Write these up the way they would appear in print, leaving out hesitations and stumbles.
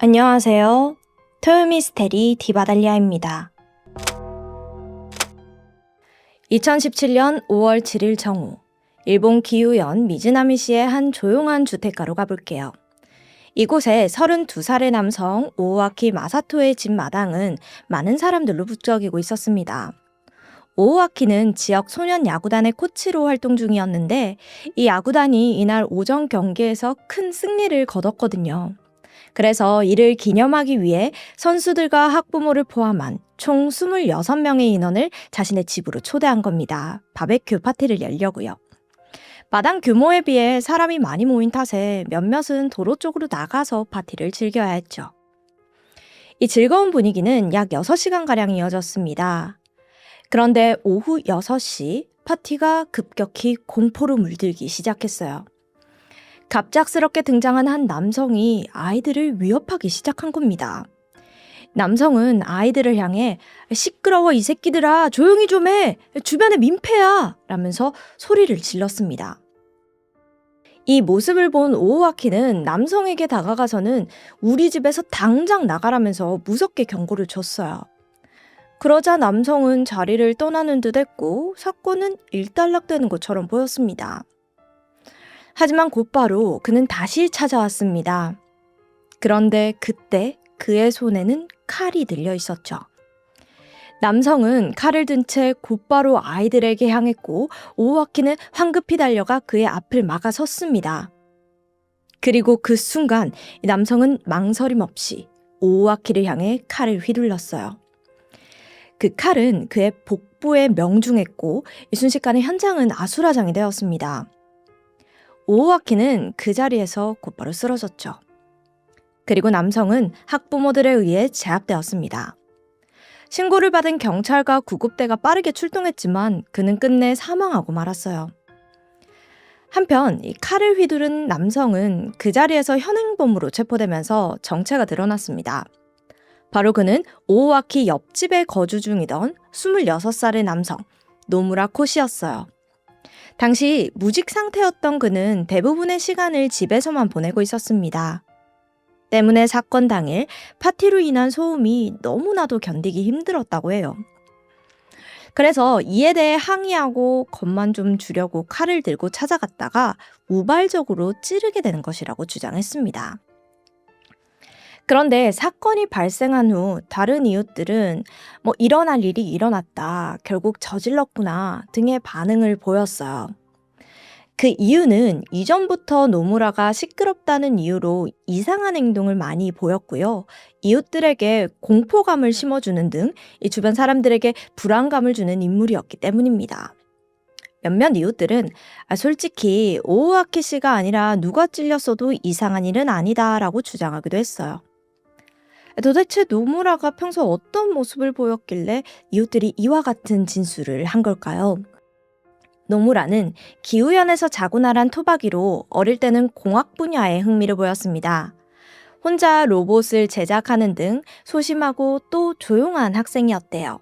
안녕하세요. 토요미스테리 디바달리아입니다. 2017년 5월 7일 정오, 일본 기후현 미즈나미시의 한 조용한 주택가로 가볼게요. 이곳에 32살의 남성 오오아키 마사토의 집 마당은 많은 사람들로 북적이고 있었습니다. 오오아키는 지역 소년 야구단의 코치로 활동 중이었는데 이 야구단이 이날 오전 경기에서 큰 승리를 거뒀거든요. 그래서 이를 기념하기 위해 선수들과 학부모를 포함한 총 26명의 인원을 자신의 집으로 초대한 겁니다. 바베큐 파티를 열려고요. 마당 규모에 비해 사람이 많이 모인 탓에 몇몇은 도로 쪽으로 나가서 파티를 즐겨야 했죠. 이 즐거운 분위기는 약 6시간가량 이어졌습니다. 그런데 오후 6시 파티가 급격히 공포로 물들기 시작했어요. 갑작스럽게 등장한 한 남성이 아이들을 위협하기 시작한 겁니다. 남성은 아이들을 향해 "시끄러워 이 새끼들아, 조용히 좀 해, 주변에 민폐야" 라면서 소리를 질렀습니다. 이 모습을 본 오오아키는 남성에게 다가가서는 우리 집에서 당장 나가라면서 무섭게 경고를 줬어요. 그러자 남성은 자리를 떠나는 듯 했고 사건은 일단락되는 것처럼 보였습니다. 하지만 곧바로 그는 다시 찾아왔습니다. 그런데 그때 그의 손에는 칼이 들려 있었죠. 남성은 칼을 든 채 곧바로 아이들에게 향했고 오오아키는 황급히 달려가 그의 앞을 막아섰습니다. 그리고 그 순간 남성은 망설임 없이 오오아키를 향해 칼을 휘둘렀어요. 그 칼은 그의 복부에 명중했고 순식간에 현장은 아수라장이 되었습니다. 오오아키는 그 자리에서 곧바로 쓰러졌죠. 그리고 남성은 학부모들에 의해 제압되었습니다. 신고를 받은 경찰과 구급대가 빠르게 출동했지만 그는 끝내 사망하고 말았어요. 한편 이 칼을 휘두른 남성은 그 자리에서 현행범으로 체포되면서 정체가 드러났습니다. 바로 그는 오오아키 옆집에 거주 중이던 26살의 남성 노무라 코시였어요. 당시 무직 상태였던 그는 대부분의 시간을 집에서만 보내고 있었습니다. 때문에 사건 당일 파티로 인한 소음이 너무나도 견디기 힘들었다고 해요. 그래서 이에 대해 항의하고 겁만 좀 주려고 칼을 들고 찾아갔다가 우발적으로 찌르게 되는 것이라고 주장했습니다. 그런데 사건이 발생한 후 다른 이웃들은 일어날 일이 일어났다, 결국 저질렀구나 등의 반응을 보였어요. 그 이유는 이전부터 노무라가 시끄럽다는 이유로 이상한 행동을 많이 보였고요. 이웃들에게 공포감을 심어주는 등 이 주변 사람들에게 불안감을 주는 인물이었기 때문입니다. 몇몇 이웃들은 솔직히 오오아키 씨가 아니라 누가 찔렸어도 이상한 일은 아니다라고 주장하기도 했어요. 도대체 노무라가 평소 어떤 모습을 보였길래 이웃들이 이와 같은 진술을 한 걸까요? 노무라는 기후현에서 자고나란 토박이로 어릴 때는 공학 분야에 흥미를 보였습니다. 혼자 로봇을 제작하는 등 소심하고 또 조용한 학생이었대요.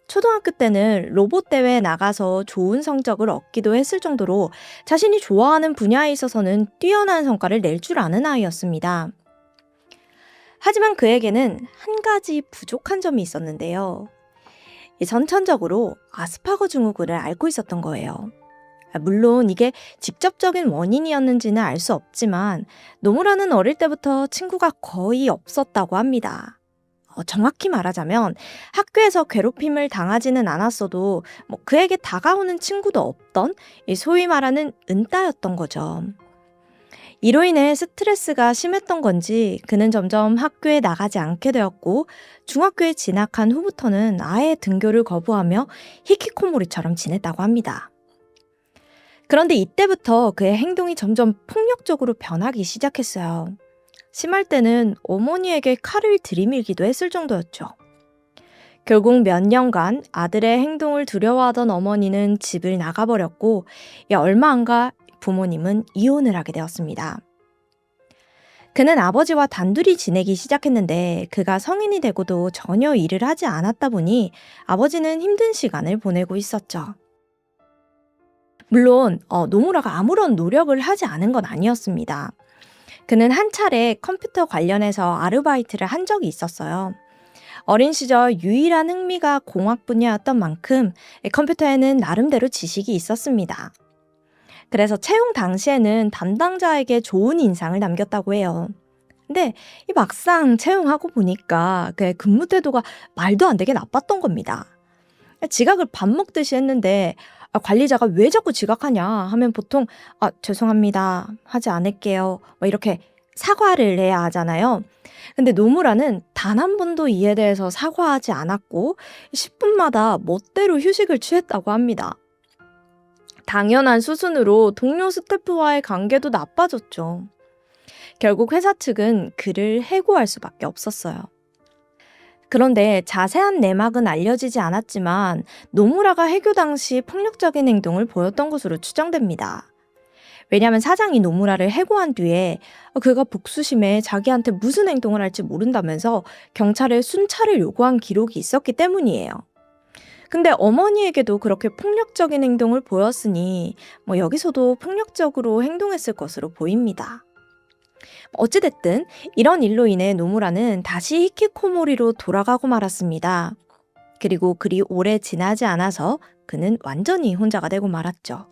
초등학교 때는 로봇 대회에 나가서 좋은 성적을 얻기도 했을 정도로 자신이 좋아하는 분야에 있어서는 뛰어난 성과를 낼 줄 아는 아이였습니다. 하지만 그에게는 한 가지 부족한 점이 있었는데요. 선천적으로 아스파거 증후군을 앓고 있었던 거예요. 물론 이게 직접적인 원인이었는지는 알 수 없지만 노무라는 어릴 때부터 친구가 거의 없었다고 합니다. 정확히 말하자면 학교에서 괴롭힘을 당하지는 않았어도 그에게 다가오는 친구도 없던 소위 말하는 은따였던 거죠. 이로 인해 스트레스가 심했던 건지 그는 점점 학교에 나가지 않게 되었고 중학교에 진학한 후부터는 아예 등교를 거부하며 히키코모리처럼 지냈다고 합니다. 그런데 이때부터 그의 행동이 점점 폭력적으로 변하기 시작했어요. 심할 때는 어머니에게 칼을 들이밀기도 했을 정도였죠. 결국 몇 년간 아들의 행동을 두려워하던 어머니는 집을 나가버렸고 얼마 안 가 부모님은 이혼을 하게 되었습니다. 그는 아버지와 단둘이 지내기 시작했는데 그가 성인이 되고도 전혀 일을 하지 않았다 보니 아버지는 힘든 시간을 보내고 있었죠. 물론 노무라가 아무런 노력을 하지 않은 건 아니었습니다. 그는 한 차례 컴퓨터 관련해서 아르바이트를 한 적이 있었어요. 어린 시절 유일한 흥미가 공학 분야였던 만큼 컴퓨터에는 나름대로 지식이 있었습니다. 그래서 채용 당시에는 담당자에게 좋은 인상을 남겼다고 해요. 근데 이 막상 채용하고 보니까 그 근무 태도가 말도 안 되게 나빴던 겁니다. 지각을 밥 먹듯이 했는데 관리자가 "왜 자꾸 지각하냐?" 하면 보통 죄송합니다. 하지 않을게요." 뭐 이렇게 사과를 해야 하잖아요. 근데 노무라는 단 한 번도 이에 대해서 사과하지 않았고 10 분마다 멋대로 휴식을 취했다고 합니다. 당연한 수순으로 동료 스태프와의 관계도 나빠졌죠. 결국 회사 측은 그를 해고할 수밖에 없었어요. 그런데 자세한 내막은 알려지지 않았지만 노무라가 해고 당시 폭력적인 행동을 보였던 것으로 추정됩니다. 왜냐하면 사장이 노무라를 해고한 뒤에 그가 복수심에 자기한테 무슨 행동을 할지 모른다면서 경찰에 순찰을 요구한 기록이 있었기 때문이에요. 근데 어머니에게도 그렇게 폭력적인 행동을 보였으니 여기서도 폭력적으로 행동했을 것으로 보입니다. 어찌됐든 이런 일로 인해 노무라는 다시 히키코모리로 돌아가고 말았습니다. 그리고 그리 오래 지나지 않아서 그는 완전히 혼자가 되고 말았죠.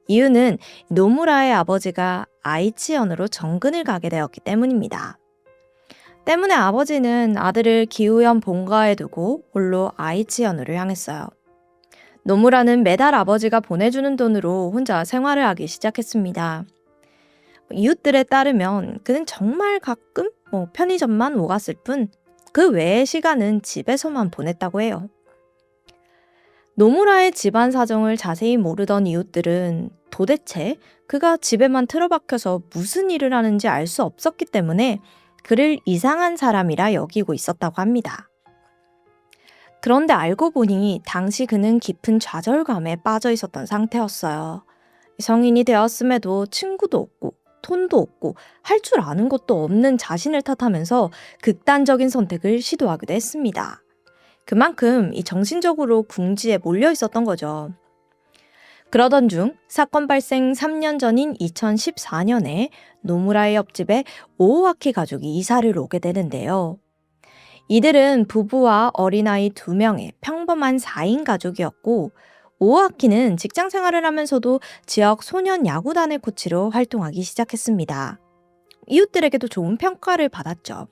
이유는 노무라의 아버지가 아이치현으로 정근을 가게 되었기 때문입니다. 때문에 아버지는 아들을 기우현 본가에 두고 홀로 아이치현으로 향했어요. 노무라는 매달 아버지가 보내주는 돈으로 혼자 생활을 하기 시작했습니다. 이웃들에 따르면 그는 정말 가끔 편의점만 오갔을 뿐 그 외의 시간은 집에서만 보냈다고 해요. 노무라의 집안 사정을 자세히 모르던 이웃들은 도대체 그가 집에만 틀어박혀서 무슨 일을 하는지 알 수 없었기 때문에 그를 이상한 사람이라 여기고 있었다고 합니다. 그런데 알고 보니 당시 그는 깊은 좌절감에 빠져 있었던 상태였어요. 성인이 되었음에도 친구도 없고 돈도 없고 할 줄 아는 것도 없는 자신을 탓하면서 극단적인 선택을 시도하기도 했습니다. 그만큼 이 정신적으로 궁지에 몰려 있었던 거죠. 그러던 중 사건 발생 3년 전인 2014년에 노무라의 옆집에 오오아키 가족이 이사를 오게 되는데요. 이들은 부부와 어린아이 2명의 평범한 4인 가족이었고 오오아키는 직장 생활을 하면서도 지역 소년 야구단의 코치로 활동하기 시작했습니다. 이웃들에게도 좋은 평가를 받았죠.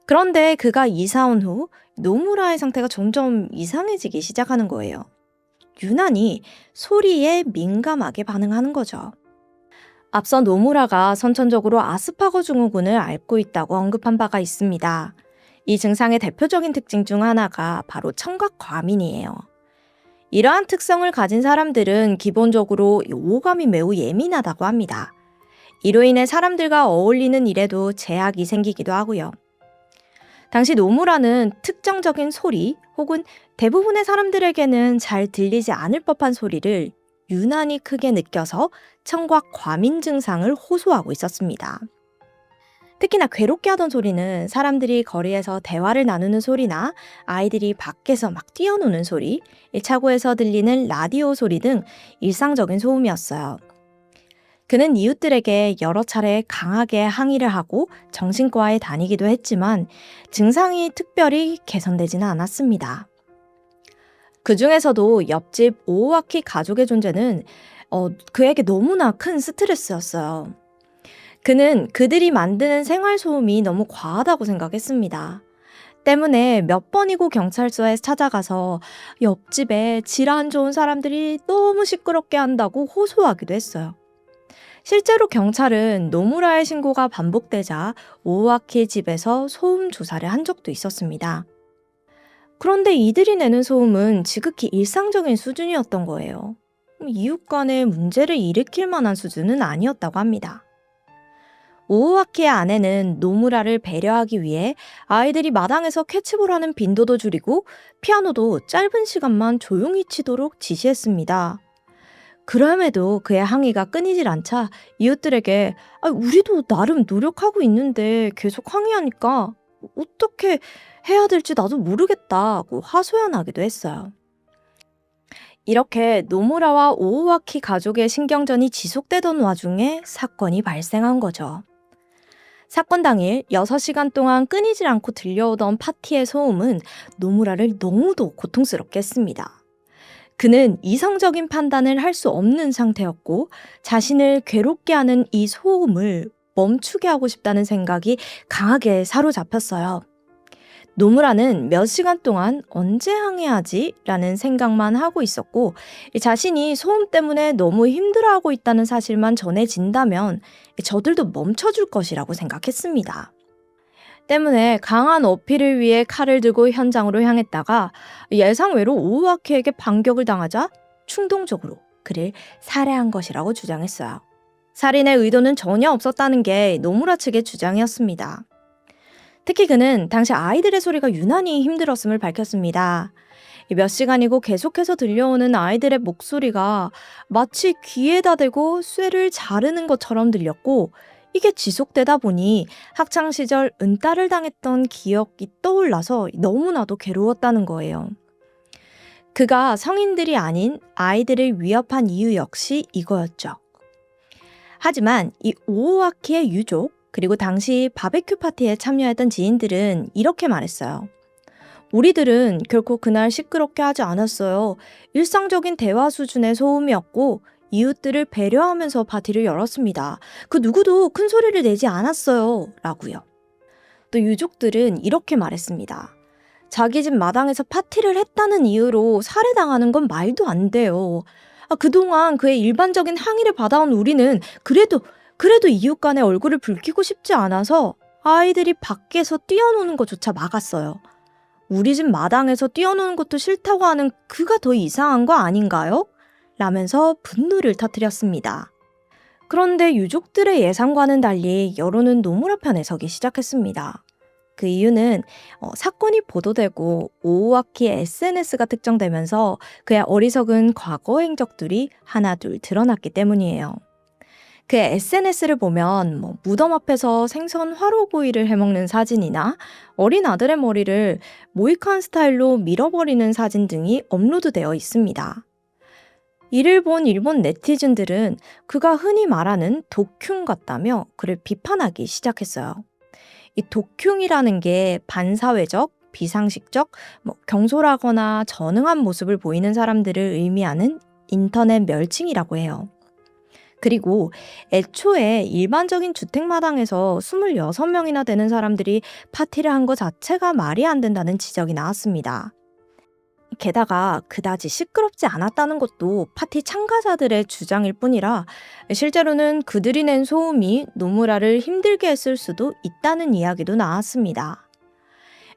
그런데 그가 이사 온 후 노무라의 상태가 점점 이상해지기 시작하는 거예요. 유난히 소리에 민감하게 반응하는 거죠. 앞서 노무라가 선천적으로 아스파거 증후군을 앓고 있다고 언급한 바가 있습니다. 이 증상의 대표적인 특징 중 하나가 바로 청각과민이에요. 이러한 특성을 가진 사람들은 기본적으로 오감이 매우 예민하다고 합니다. 이로 인해 사람들과 어울리는 일에도 제약이 생기기도 하고요. 당시 노무라는 특정적인 소리 혹은 대부분의 사람들에게는 잘 들리지 않을 법한 소리를 유난히 크게 느껴서 청각 과민 증상을 호소하고 있었습니다. 특히나 괴롭게 하던 소리는 사람들이 거리에서 대화를 나누는 소리나 아이들이 밖에서 막 뛰어노는 소리, 차고에서 들리는 라디오 소리 등 일상적인 소음이었어요. 그는 이웃들에게 여러 차례 강하게 항의를 하고 정신과에 다니기도 했지만 증상이 특별히 개선되지는 않았습니다. 그 중에서도 옆집 오오아키 가족의 존재는 그에게 너무나 큰 스트레스였어요. 그는 그들이 만드는 생활소음이 너무 과하다고 생각했습니다. 때문에 몇 번이고 경찰서에 찾아가서 옆집에 질 안 좋은 사람들이 너무 시끄럽게 한다고 호소하기도 했어요. 실제로 경찰은 노무라의 신고가 반복되자 오오아키 집에서 소음 조사를 한 적도 있었습니다. 그런데 이들이 내는 소음은 지극히 일상적인 수준이었던 거예요. 이웃 간에 문제를 일으킬 만한 수준은 아니었다고 합니다. 오오아키의 아내는 노무라를 배려하기 위해 아이들이 마당에서 캐치볼 하는 빈도도 줄이고 피아노도 짧은 시간만 조용히 치도록 지시했습니다. 그럼에도 그의 항의가 끊이질 않자 이웃들에게 우리도 나름 노력하고 있는데 계속 항의하니까 어떻게 해야 될지 나도 모르겠다고 하소연하기도 했어요. 이렇게 노무라와 오오와키 가족의 신경전이 지속되던 와중에 사건이 발생한 거죠. 사건 당일 6시간 동안 끊이질 않고 들려오던 파티의 소음은 노무라를 너무도 고통스럽게 했습니다. 그는 이성적인 판단을 할 수 없는 상태였고 자신을 괴롭게 하는 이 소음을 멈추게 하고 싶다는 생각이 강하게 사로잡혔어요. 노무라는 몇 시간 동안 언제 항해하지? 라는 생각만 하고 있었고 자신이 소음 때문에 너무 힘들어하고 있다는 사실만 전해진다면 저들도 멈춰줄 것이라고 생각했습니다. 때문에 강한 어필을 위해 칼을 들고 현장으로 향했다가 예상외로 오우아키에게 반격을 당하자 충동적으로 그를 살해한 것이라고 주장했어요. 살인의 의도는 전혀 없었다는 게 노무라 측의 주장이었습니다. 특히 그는 당시 아이들의 소리가 유난히 힘들었음을 밝혔습니다. 몇 시간이고 계속해서 들려오는 아이들의 목소리가 마치 귀에다 대고 쇠를 자르는 것처럼 들렸고 이게 지속되다 보니 학창시절 은따를 당했던 기억이 떠올라서 너무나도 괴로웠다는 거예요. 그가 성인들이 아닌 아이들을 위협한 이유 역시 이거였죠. 하지만 이 오오와키의 유족 그리고 당시 바베큐 파티에 참여했던 지인들은 이렇게 말했어요. 우리들은 결코 그날 시끄럽게 하지 않았어요. 일상적인 대화 수준의 소음이었고 이웃들을 배려하면서 파티를 열었습니다. 그 누구도 큰 소리를 내지 않았어요. 라고요. 또 유족들은 이렇게 말했습니다. 자기 집 마당에서 파티를 했다는 이유로 살해당하는 건 말도 안 돼요. 그동안 그의 일반적인 항의를 받아온 우리는 그래도 이웃 간의 얼굴을 붉히고 싶지 않아서 아이들이 밖에서 뛰어노는 것조차 막았어요. 우리 집 마당에서 뛰어노는 것도 싫다고 하는 그가 더 이상한 거 아닌가요? 라면서 분노를 터뜨렸습니다. 그런데 유족들의 예상과는 달리 여론은 노무라 편에 서기 시작했습니다. 그 이유는 사건이 보도되고 오오와키의 SNS가 특정되면서 그의 어리석은 과거 행적들이 하나둘 드러났기 때문이에요. 그의 SNS를 보면 무덤 앞에서 생선 화로구이를 해먹는 사진이나 어린 아들의 머리를 모이칸 스타일로 밀어버리는 사진 등이 업로드되어 있습니다. 이를 본 일본 네티즌들은 그가 흔히 말하는 도쿄 같다며 그를 비판하기 시작했어요. 이 도쿄이라는 게 반사회적, 비상식적, 경솔하거나 전응한 모습을 보이는 사람들을 의미하는 인터넷 멸칭이라고 해요. 그리고 애초에 일반적인 주택마당에서 26명이나 되는 사람들이 파티를 한 것 자체가 말이 안 된다는 지적이 나왔습니다. 게다가 그다지 시끄럽지 않았다는 것도 파티 참가자들의 주장일 뿐이라 실제로는 그들이 낸 소음이 노무라를 힘들게 했을 수도 있다는 이야기도 나왔습니다.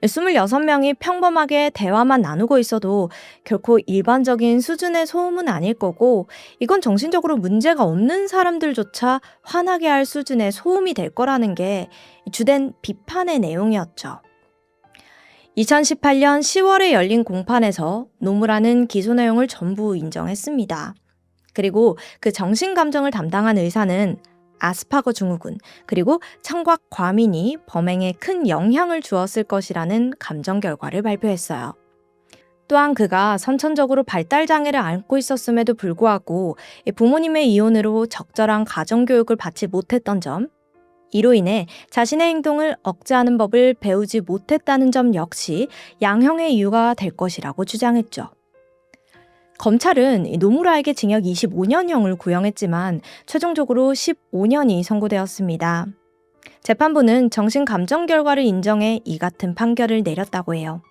26명이 평범하게 대화만 나누고 있어도 결코 일반적인 수준의 소음은 아닐 거고 이건 정신적으로 문제가 없는 사람들조차 화나게 할 수준의 소음이 될 거라는 게 주된 비판의 내용이었죠. 2018년 10월에 열린 공판에서 노무라는 기소 내용을 전부 인정했습니다. 그리고 그 정신감정을 담당한 의사는 아스파거 증후군 그리고 청각 과민이 범행에 큰 영향을 주었을 것이라는 감정 결과를 발표했어요. 또한 그가 선천적으로 발달장애를 앓고 있었음에도 불구하고 부모님의 이혼으로 적절한 가정교육을 받지 못했던 점, 이로 인해 자신의 행동을 억제하는 법을 배우지 못했다는 점 역시 양형의 이유가 될 것이라고 주장했죠. 검찰은 노무라에게 징역 25년형을 구형했지만 최종적으로 15년이 선고되었습니다. 재판부는 정신감정 결과를 인정해 이 같은 판결을 내렸다고 해요.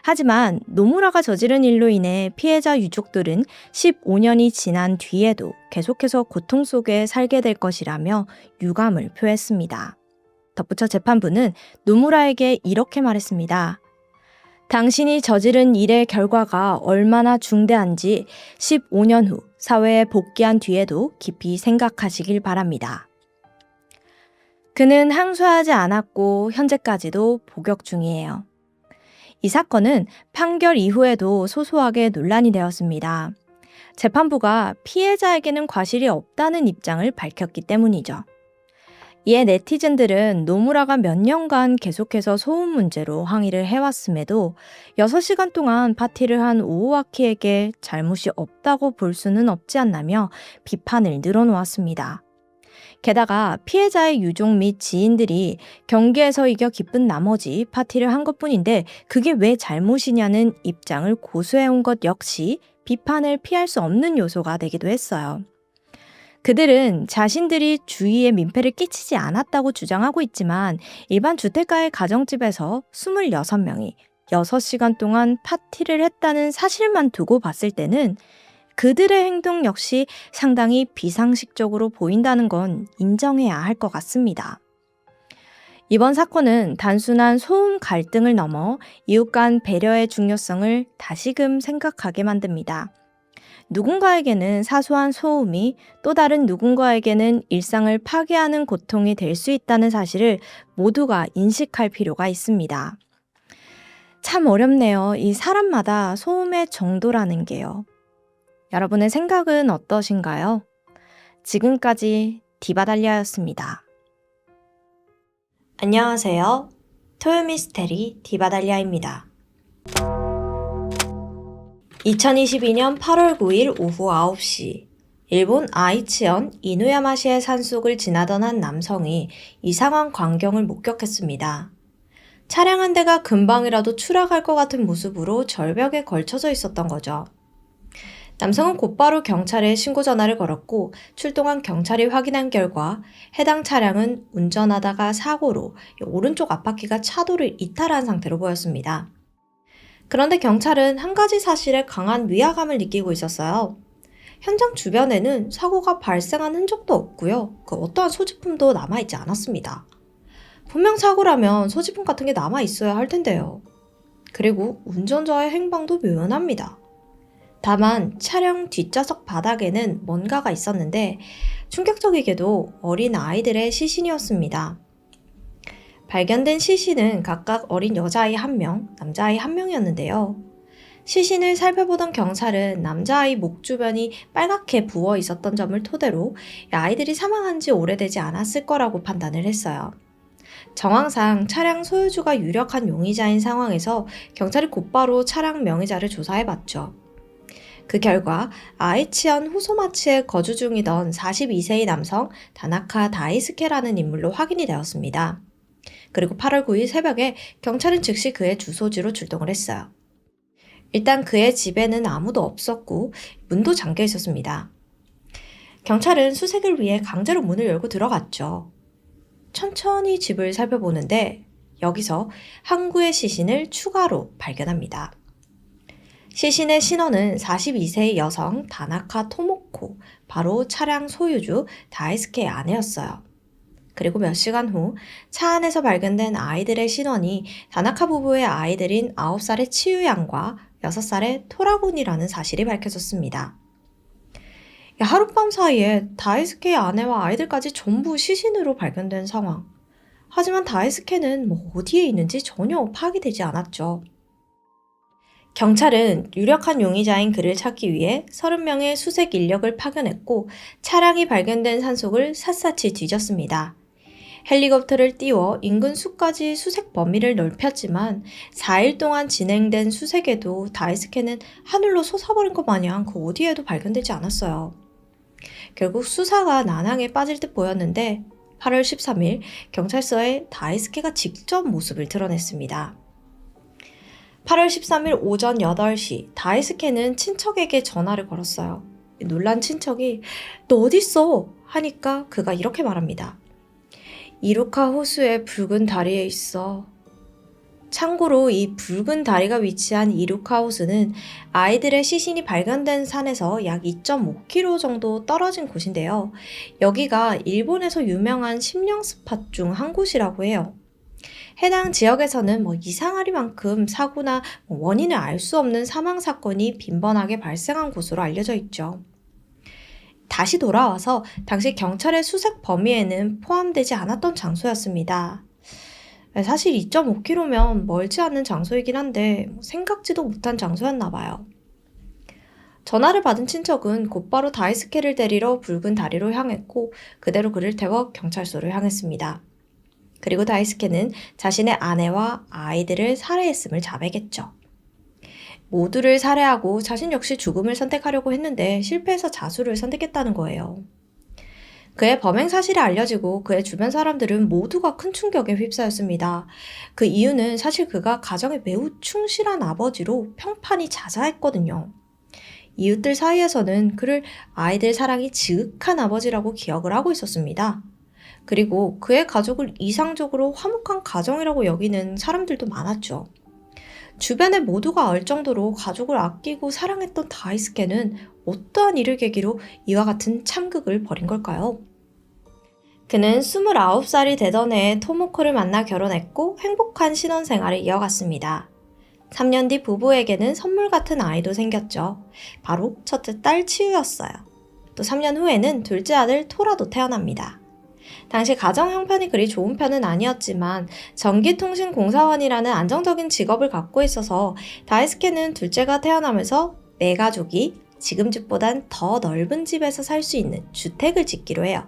하지만 노무라가 저지른 일로 인해 피해자 유족들은 15년이 지난 뒤에도 계속해서 고통 속에 살게 될 것이라며 유감을 표했습니다. 덧붙여 재판부는 노무라에게 이렇게 말했습니다. 당신이 저지른 일의 결과가 얼마나 중대한지 15년 후 사회에 복귀한 뒤에도 깊이 생각하시길 바랍니다. 그는 항소하지 않았고 현재까지도 복역 중이에요. 이 사건은 판결 이후에도 소소하게 논란이 되었습니다. 재판부가 피해자에게는 과실이 없다는 입장을 밝혔기 때문이죠. 이에 네티즌들은 노무라가 몇 년간 계속해서 소음 문제로 항의를 해왔음에도 6시간 동안 파티를 한 오오아키에게 잘못이 없다고 볼 수는 없지 않나며 비판을 늘어놓았습니다. 게다가 피해자의 유족 및 지인들이 경기에서 이겨 기쁜 나머지 파티를 한 것뿐인데 그게 왜 잘못이냐는 입장을 고수해온 것 역시 비판을 피할 수 없는 요소가 되기도 했어요. 그들은 자신들이 주위에 민폐를 끼치지 않았다고 주장하고 있지만 일반 주택가의 가정집에서 26명이 6시간 동안 파티를 했다는 사실만 두고 봤을 때는 그들의 행동 역시 상당히 비상식적으로 보인다는 건 인정해야 할 것 같습니다. 이번 사건은 단순한 소음 갈등을 넘어 이웃 간 배려의 중요성을 다시금 생각하게 만듭니다. 누군가에게는 사소한 소음이 또 다른 누군가에게는 일상을 파괴하는 고통이 될 수 있다는 사실을 모두가 인식할 필요가 있습니다. 참 어렵네요. 이 사람마다 소음의 정도라는 게요. 여러분의 생각은 어떠신가요? 지금까지 디바달리아였습니다. 안녕하세요. 토요미스테리 디바달리아입니다. 2022년 8월 9일 오후 9시 일본 아이치현 이누야마시의 산속을 지나던 한 남성이 이상한 광경을 목격했습니다. 차량 한 대가 금방이라도 추락할 것 같은 모습으로 절벽에 걸쳐져 있었던 거죠. 남성은 곧바로 경찰에 신고 전화를 걸었고 출동한 경찰이 확인한 결과 해당 차량은 운전하다가 사고로 오른쪽 앞바퀴가 차도를 이탈한 상태로 보였습니다. 그런데 경찰은 한 가지 사실에 강한 위화감을 느끼고 있었어요. 현장 주변에는 사고가 발생한 흔적도 없고요. 어떠한 소지품도 남아있지 않았습니다. 분명 사고라면 소지품 같은 게 남아있어야 할 텐데요. 그리고 운전자의 행방도 묘연합니다. 다만 차량 뒷좌석 바닥에는 뭔가가 있었는데 충격적이게도 어린 아이들의 시신이었습니다. 발견된 시신은 각각 어린 여자아이 1명, 남자아이 1명이었는데요. 시신을 살펴보던 경찰은 남자아이 목 주변이 빨갛게 부어 있었던 점을 토대로 아이들이 사망한 지 오래되지 않았을 거라고 판단을 했어요. 정황상 차량 소유주가 유력한 용의자인 상황에서 경찰이 곧바로 차량 명의자를 조사해봤죠. 그 결과 아이치현 호소마치에 거주 중이던 42세의 남성 다나카 다이스케라는 인물로 확인이 되었습니다. 그리고 8월 9일 새벽에 경찰은 즉시 그의 주소지로 출동을 했어요. 일단 그의 집에는 아무도 없었고 문도 잠겨 있었습니다. 경찰은 수색을 위해 강제로 문을 열고 들어갔죠. 천천히 집을 살펴보는데 여기서 한 구의 시신을 추가로 발견합니다. 시신의 신원은 42세의 여성 다나카 토모코, 바로 차량 소유주 다이스케의 아내였어요. 그리고 몇 시간 후 차 안에서 발견된 아이들의 신원이 다나카 부부의 아이들인 9살의 치유양과 6살의 토라군이라는 사실이 밝혀졌습니다. 하룻밤 사이에 다이스케의 아내와 아이들까지 전부 시신으로 발견된 상황. 하지만 다이스케는 어디에 있는지 전혀 파악이 되지 않았죠. 경찰은 유력한 용의자인 그를 찾기 위해 30명의 수색 인력을 파견했고 차량이 발견된 산속을 샅샅이 뒤졌습니다. 헬리콥터를 띄워 인근 숲까지 수색 범위를 넓혔지만 4일 동안 진행된 수색에도 다이스케는 하늘로 솟아버린 것 마냥 그 어디에도 발견되지 않았어요. 결국 수사가 난항에 빠질 듯 보였는데 8월 13일 경찰서에 다이스케가 직접 모습을 드러냈습니다. 8월 13일 오전 8시 다이스케는 친척에게 전화를 걸었어요. 놀란 친척이 "너 어딨어?" 하니까 그가 이렇게 말합니다. "이루카 호수의 붉은 다리에 있어." 참고로 이 붉은 다리가 위치한 이루카 호수는 아이들의 시신이 발견된 산에서 약 2.5km 정도 떨어진 곳인데요. 여기가 일본에서 유명한 심령 스팟 중 한 곳이라고 해요. 해당 지역에서는 이상하리만큼 사고나 원인을 알 수 없는 사망 사건이 빈번하게 발생한 곳으로 알려져 있죠. 다시 돌아와서 당시 경찰의 수색 범위에는 포함되지 않았던 장소였습니다. 사실 2.5km면 멀지 않은 장소이긴 한데 생각지도 못한 장소였나 봐요. 전화를 받은 친척은 곧바로 다이스케를 데리러 붉은 다리로 향했고 그대로 그를 태워 경찰서로 향했습니다. 그리고 다이스케는 자신의 아내와 아이들을 살해했음을 자백했죠. 모두를 살해하고 자신 역시 죽음을 선택하려고 했는데 실패해서 자수를 선택했다는 거예요. 그의 범행 사실이 알려지고 그의 주변 사람들은 모두가 큰 충격에 휩싸였습니다. 그 이유는 사실 그가 가정에 매우 충실한 아버지로 평판이 자자했거든요. 이웃들 사이에서는 그를 아이들 사랑이 지극한 아버지라고 기억을 하고 있었습니다. 그리고 그의 가족을 이상적으로 화목한 가정이라고 여기는 사람들도 많았죠. 주변의 모두가 알 정도로 가족을 아끼고 사랑했던 다이스케는 어떠한 일을 계기로 이와 같은 참극을 벌인 걸까요? 그는 29살이 되던 해에 토모코를 만나 결혼했고 행복한 신혼생활을 이어갔습니다. 3년 뒤 부부에게는 선물 같은 아이도 생겼죠. 바로 첫째 딸 치유였어요. 또 3년 후에는 둘째 아들 토라도 태어납니다. 당시 가정 형편이 그리 좋은 편은 아니었지만 전기통신공사원이라는 안정적인 직업을 갖고 있어서 다이스케는 둘째가 태어나면서 내 가족이 지금 집보단 더 넓은 집에서 살 수 있는 주택을 짓기로 해요.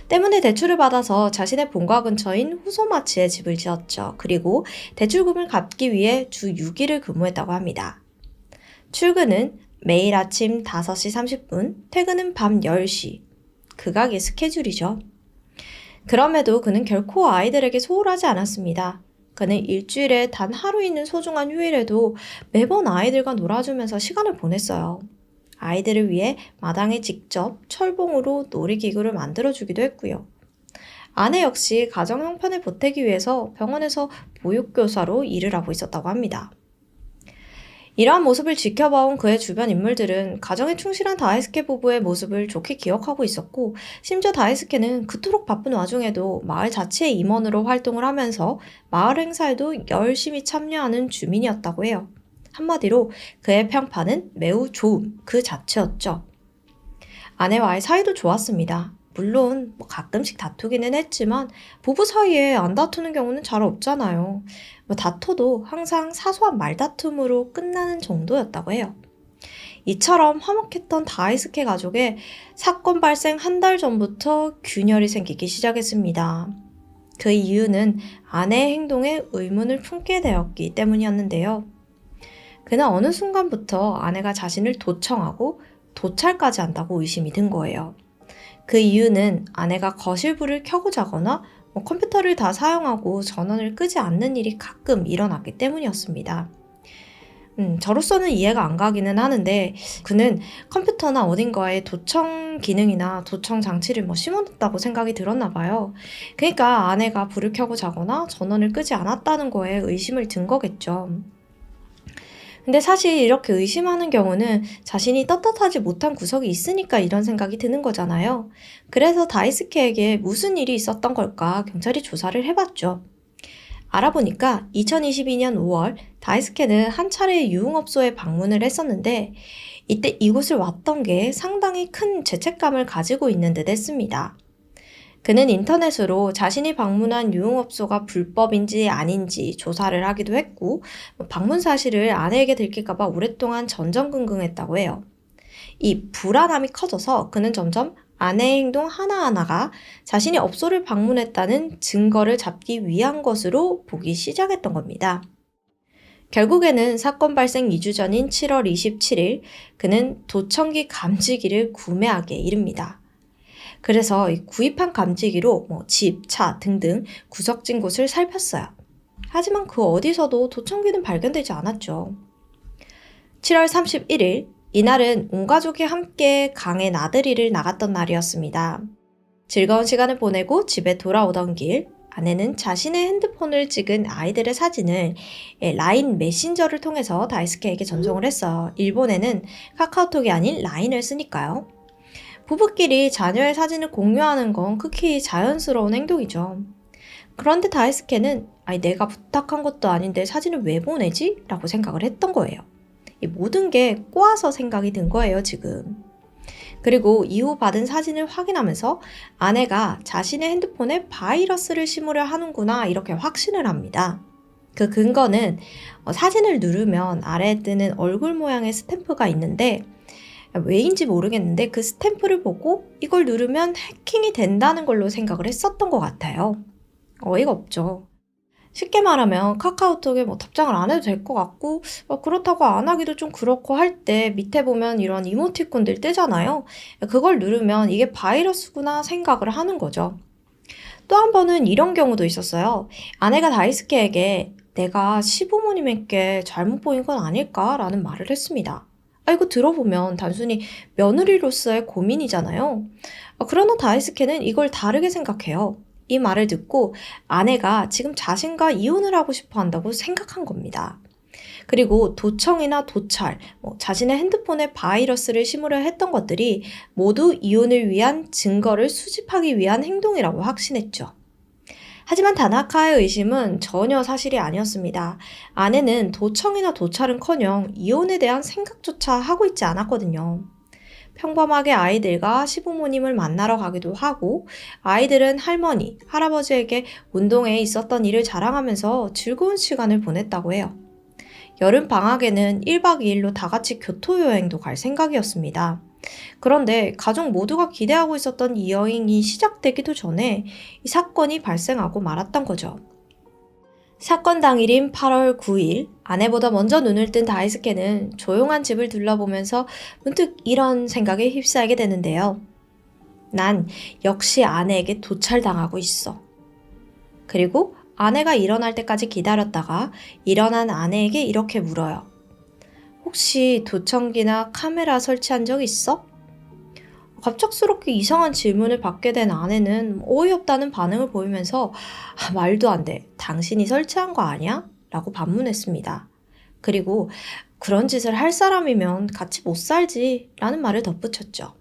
때문에 대출을 받아서 자신의 본가 근처인 후소마치에 집을 지었죠. 그리고 대출금을 갚기 위해 주 6일을 근무했다고 합니다. 출근은 매일 아침 5시 30분, 퇴근은 밤 10시. 극악의 스케줄이죠. 그럼에도 그는 결코 아이들에게 소홀하지 않았습니다. 그는 일주일에 단 하루 있는 소중한 휴일에도 매번 아이들과 놀아주면서 시간을 보냈어요. 아이들을 위해 마당에 직접 철봉으로 놀이기구를 만들어주기도 했고요. 아내 역시 가정 형편을 보태기 위해서 병원에서 보육교사로 일을 하고 있었다고 합니다. 이러한 모습을 지켜봐온 그의 주변 인물들은 가정에 충실한 다이스케 부부의 모습을 좋게 기억하고 있었고 심지어 다이스케는 그토록 바쁜 와중에도 마을 자치의 임원으로 활동을 하면서 마을 행사에도 열심히 참여하는 주민이었다고 해요. 한마디로 그의 평판은 매우 좋음 그 자체였죠. 아내와의 사이도 좋았습니다. 물론 가끔씩 다투기는 했지만 부부 사이에 안 다투는 경우는 잘 없잖아요. 다퉈도 항상 사소한 말다툼으로 끝나는 정도였다고 해요. 이처럼 화목했던 다이스케 가족에 사건 발생 한 달 전부터 균열이 생기기 시작했습니다. 그 이유는 아내의 행동에 의문을 품게 되었기 때문이었는데요. 그는 어느 순간부터 아내가 자신을 도청하고 도찰까지 한다고 의심이 든 거예요. 그 이유는 아내가 거실불을 켜고 자거나 컴퓨터를 다 사용하고 전원을 끄지 않는 일이 가끔 일어났기 때문이었습니다. 저로서는 이해가 안 가기는 하는데 그는 컴퓨터나 어딘가에 도청 기능이나 도청 장치를 심어놨다고 생각이 들었나 봐요. 그러니까 아내가 불을 켜고 자거나 전원을 끄지 않았다는 거에 의심을 든 거겠죠. 근데 사실 이렇게 의심하는 경우는 자신이 떳떳하지 못한 구석이 있으니까 이런 생각이 드는 거잖아요. 그래서 다이스케에게 무슨 일이 있었던 걸까 경찰이 조사를 해봤죠. 알아보니까 2022년 5월 다이스케는 한 차례 유흥업소에 방문을 했었는데 이때 이곳을 왔던 게 상당히 큰 죄책감을 가지고 있는 듯 했습니다. 그는 인터넷으로 자신이 방문한 유흥업소가 불법인지 아닌지 조사를 하기도 했고 방문 사실을 아내에게 들킬까봐 오랫동안 전전긍긍했다고 해요. 이 불안함이 커져서 그는 점점 아내의 행동 하나하나가 자신이 업소를 방문했다는 증거를 잡기 위한 것으로 보기 시작했던 겁니다. 결국에는 사건 발생 2주 전인 7월 27일 그는 도청기 감지기를 구매하게 이릅니다. 그래서 구입한 감지기로 집, 차 등등 구석진 곳을 살폈어요. 하지만 그 어디서도 도청기는 발견되지 않았죠. 7월 31일, 이날은 온 가족이 함께 강에 나들이를 나갔던 날이었습니다. 즐거운 시간을 보내고 집에 돌아오던 길, 아내는 자신의 핸드폰을 찍은 아이들의 사진을 라인 메신저를 통해서 다이스케에게 전송을 했어요. 일본에는 카카오톡이 아닌 라인을 쓰니까요. 부부끼리 자녀의 사진을 공유하는 건 극히 자연스러운 행동이죠. 그런데 다이스케는 내가 부탁한 것도 아닌데 사진을 왜 보내지? 라고 생각을 했던 거예요. 이 모든 게 꼬아서 생각이 든 거예요, 지금. 그리고 이후 받은 사진을 확인하면서 아내가 자신의 핸드폰에 바이러스를 심으려 하는구나 이렇게 확신을 합니다. 그 근거는 사진을 누르면 아래에 뜨는 얼굴 모양의 스탬프가 있는데 왜인지 모르겠는데 그 스탬프를 보고 이걸 누르면 해킹이 된다는 걸로 생각을 했었던 것 같아요. 어이가 없죠. 쉽게 말하면 카카오톡에 답장을 안 해도 될 것 같고 그렇다고 안 하기도 좀 그렇고 할 때 밑에 보면 이런 이모티콘들 뜨잖아요. 그걸 누르면 이게 바이러스구나 생각을 하는 거죠. 또 한 번은 이런 경우도 있었어요. 아내가 다이스케에게 내가 시부모님에게 잘못 보인 건 아닐까라는 말을 했습니다. 이거 들어보면 단순히 며느리로서의 고민이잖아요. 그러나 다이스케는 이걸 다르게 생각해요. 이 말을 듣고 아내가 지금 자신과 이혼을 하고 싶어 한다고 생각한 겁니다. 그리고 도청이나 도찰, 자신의 핸드폰에 바이러스를 심으려 했던 것들이 모두 이혼을 위한 증거를 수집하기 위한 행동이라고 확신했죠. 하지만 다나카의 의심은 전혀 사실이 아니었습니다. 아내는 도청이나 도찰은커녕 이혼에 대한 생각조차 하고 있지 않았거든요. 평범하게 아이들과 시부모님을 만나러 가기도 하고 아이들은 할머니, 할아버지에게 운동회에 있었던 일을 자랑하면서 즐거운 시간을 보냈다고 해요. 여름 방학에는 1박 2일로 다 같이 교토 여행도 갈 생각이었습니다. 그런데 가족 모두가 기대하고 있었던 이 여행이 시작되기도 전에 이 사건이 발생하고 말았던 거죠. 사건 당일인 8월 9일, 아내보다 먼저 눈을 뜬 다이스케는 조용한 집을 둘러보면서 문득 이런 생각에 휩싸이게 되는데요. 난 역시 아내에게 도찰당하고 있어. 그리고 아내가 일어날 때까지 기다렸다가 일어난 아내에게 이렇게 물어요. 혹시 도청기나 카메라 설치한 적 있어? 갑작스럽게 이상한 질문을 받게 된 아내는 어이없다는 반응을 보이면서 말도 안 돼. 당신이 설치한 거 아니야? 라고 반문했습니다. 그리고 그런 짓을 할 사람이면 같이 못 살지 라는 말을 덧붙였죠.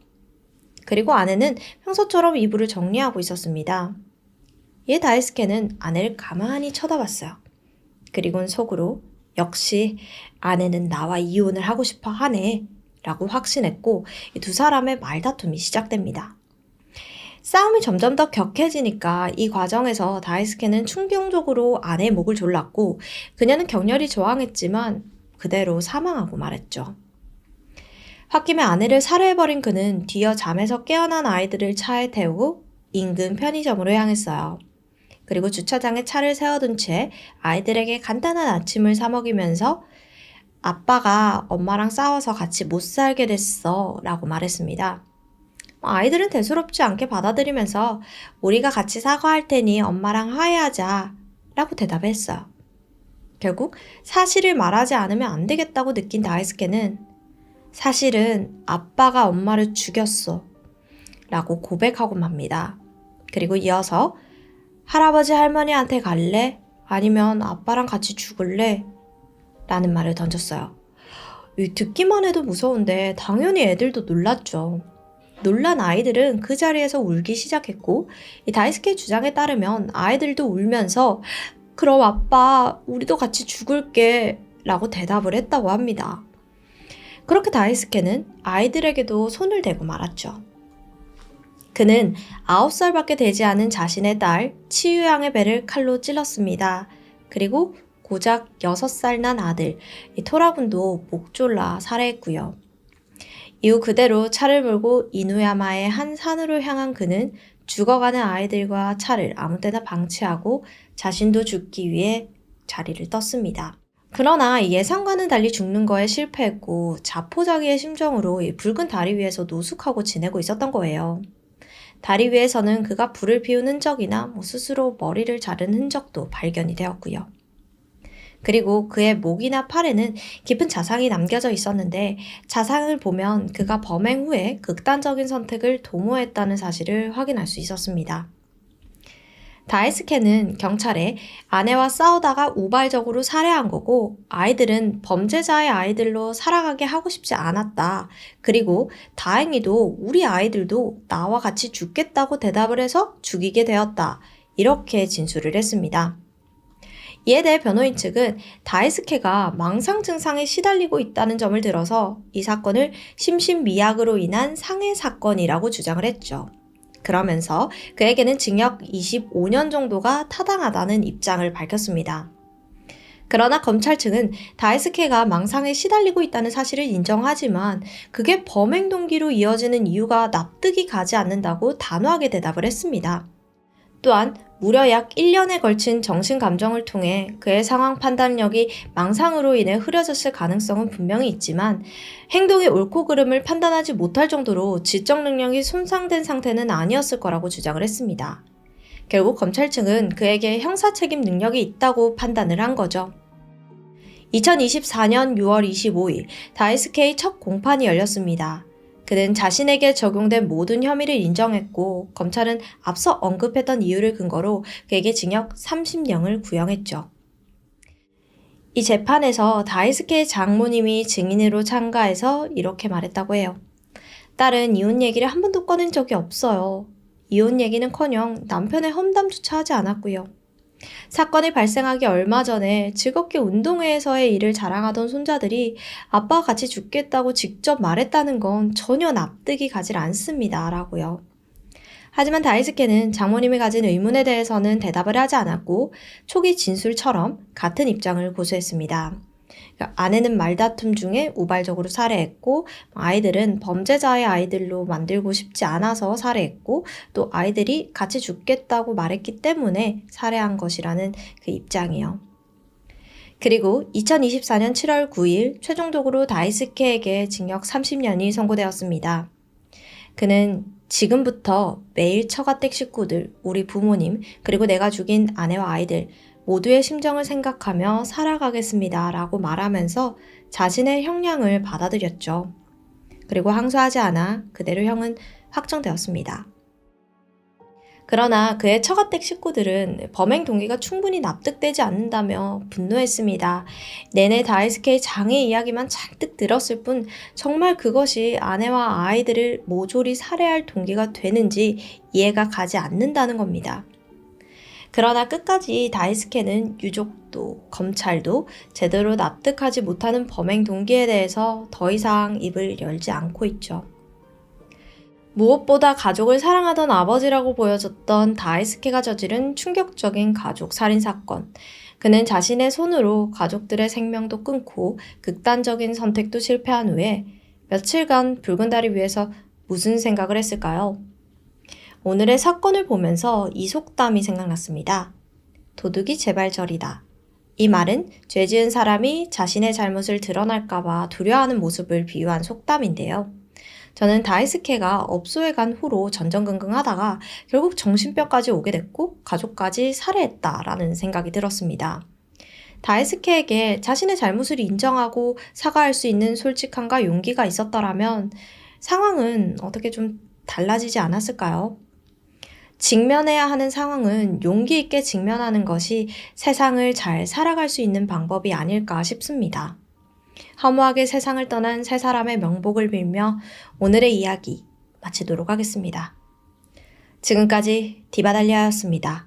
그리고 아내는 평소처럼 이불을 정리하고 있었습니다. 이에 다이스케는 아내를 가만히 쳐다봤어요. 그리고는 속으로 역시 아내는 나와 이혼을 하고 싶어 하네 라고 확신했고 이 두 사람의 말다툼이 시작됩니다. 싸움이 점점 더 격해지니까 이 과정에서 다이스케는 충동적으로 아내의 목을 졸랐고 그녀는 격렬히 저항했지만 그대로 사망하고 말했죠. 홧김에 아내를 살해해버린 그는 뒤어 잠에서 깨어난 아이들을 차에 태우고 인근 편의점으로 향했어요. 그리고 주차장에 차를 세워둔 채 아이들에게 간단한 아침을 사 먹이면서 아빠가 엄마랑 싸워서 같이 못 살게 됐어 라고 말했습니다. 아이들은 대수롭지 않게 받아들이면서 우리가 같이 사과할 테니 엄마랑 화해하자 라고 대답했어요. 결국 사실을 말하지 않으면 안 되겠다고 느낀 다이스케는 사실은 아빠가 엄마를 죽였어 라고 고백하고 맙니다. 그리고 이어서 할아버지 할머니한테 갈래? 아니면 아빠랑 같이 죽을래? 라는 말을 던졌어요. 듣기만 해도 무서운데 당연히 애들도 놀랐죠. 놀란 아이들은 그 자리에서 울기 시작했고 이 다이스케 주장에 따르면 아이들도 울면서 그럼 아빠 우리도 같이 죽을게 라고 대답을 했다고 합니다. 그렇게 다이스케는 아이들에게도 손을 대고 말았죠. 그는 9살밖에 되지 않은 자신의 딸 치유양의 배를 칼로 찔렀습니다. 그리고 고작 6살 난 아들 토라군도 목 졸라 살해했고요. 이후 그대로 차를 몰고 이누야마의 한 산으로 향한 그는 죽어가는 아이들과 차를 아무 때나 방치하고 자신도 죽기 위해 자리를 떴습니다. 그러나 예상과는 달리 죽는 거에 실패했고 자포자기의 심정으로 이 붉은 다리 위에서 노숙하고 지내고 있었던 거예요. 다리 위에서는 그가 불을 피운 흔적이나 스스로 머리를 자른 흔적도 발견이 되었고요. 그리고 그의 목이나 팔에는 깊은 자상이 남겨져 있었는데 자상을 보면 그가 범행 후에 극단적인 선택을 도모했다는 사실을 확인할 수 있었습니다. 다이스케는 경찰에 아내와 싸우다가 우발적으로 살해한 거고 아이들은 범죄자의 아이들로 살아가게 하고 싶지 않았다. 그리고 다행히도 우리 아이들도 나와 같이 죽겠다고 대답을 해서 죽이게 되었다. 이렇게 진술을 했습니다. 이에 대해 변호인 측은 다이스케가 망상 증상에 시달리고 있다는 점을 들어서 이 사건을 심신미약으로 인한 상해 사건이라고 주장을 했죠. 그러면서 그에게는 징역 25년 정도가 타당하다는 입장을 밝혔습니다. 그러나 검찰 측은 다이스케가 망상에 시달리고 있다는 사실을 인정하지만 그게 범행 동기로 이어지는 이유가 납득이 가지 않는다고 단호하게 대답을 했습니다. 또한 무려 약 1년에 걸친 정신 감정을 통해 그의 상황 판단력이 망상으로 인해 흐려졌을 가능성은 분명히 있지만 행동의 옳고 그름을 판단하지 못할 정도로 지적 능력이 손상된 상태는 아니었을 거라고 주장을 했습니다. 결국 검찰 측은 그에게 형사 책임 능력이 있다고 판단을 한 거죠. 2024년 6월 25일 다이스케의 첫 공판이 열렸습니다. 그는 자신에게 적용된 모든 혐의를 인정했고 검찰은 앞서 언급했던 이유를 근거로 그에게 징역 30년을 구형했죠. 이 재판에서 다이스케의 장모님이 증인으로 참가해서 이렇게 말했다고 해요. 딸은 이혼 얘기를 한 번도 꺼낸 적이 없어요. 이혼 얘기는커녕 남편의 험담조차 하지 않았고요. 사건이 발생하기 얼마 전에 즐겁게 운동회에서의 일을 자랑하던 손자들이 아빠와 같이 죽겠다고 직접 말했다는 건 전혀 납득이 가질 않습니다. 라고요. 하지만 다이스케는 장모님이 가진 의문에 대해서는 대답을 하지 않았고 초기 진술처럼 같은 입장을 고수했습니다. 아내는 말다툼 중에 우발적으로 살해했고 아이들은 범죄자의 아이들로 만들고 싶지 않아서 살해했고 또 아이들이 같이 죽겠다고 말했기 때문에 살해한 것이라는 그 입장이요. 그리고 2024년 7월 9일 최종적으로 다이스케에게 징역 30년이 선고되었습니다. 그는 지금부터 매일 처가댁 식구들, 우리 부모님, 그리고 내가 죽인 아내와 아이들 모두의 심정을 생각하며 살아가겠습니다. 라고 말하면서 자신의 형량을 받아들였죠. 그리고 항소하지 않아 그대로 형은 확정되었습니다. 그러나 그의 처가댁 식구들은 범행 동기가 충분히 납득되지 않는다며 분노했습니다. 내내 다이스케의 장애 이야기만 잔뜩 들었을 뿐 정말 그것이 아내와 아이들을 모조리 살해할 동기가 되는지 이해가 가지 않는다는 겁니다. 그러나 끝까지 다이스케는 유족도 검찰도 제대로 납득하지 못하는 범행 동기에 대해서 더 이상 입을 열지 않고 있죠. 무엇보다 가족을 사랑하던 아버지라고 보여졌던 다이스케가 저지른 충격적인 가족 살인 사건. 그는 자신의 손으로 가족들의 생명도 끊고 극단적인 선택도 실패한 후에 며칠간 붉은 달을 위해서 무슨 생각을 했을까요? 오늘의 사건을 보면서 이 속담이 생각났습니다. 도둑이 제발저리다. 이 말은 죄 지은 사람이 자신의 잘못을 드러날까봐 두려워하는 모습을 비유한 속담인데요. 저는 다이스케가 업소에 간 후로 전전긍긍하다가 결국 정신병까지 오게 됐고 가족까지 살해했다라는 생각이 들었습니다. 다이스케에게 자신의 잘못을 인정하고 사과할 수 있는 솔직함과 용기가 있었더라면 상황은 어떻게 좀 달라지지 않았을까요? 직면해야 하는 상황은 용기 있게 직면하는 것이 세상을 잘 살아갈 수 있는 방법이 아닐까 싶습니다. 허무하게 세상을 떠난 세 사람의 명복을 빌며 오늘의 이야기 마치도록 하겠습니다. 지금까지 디바달리아였습니다.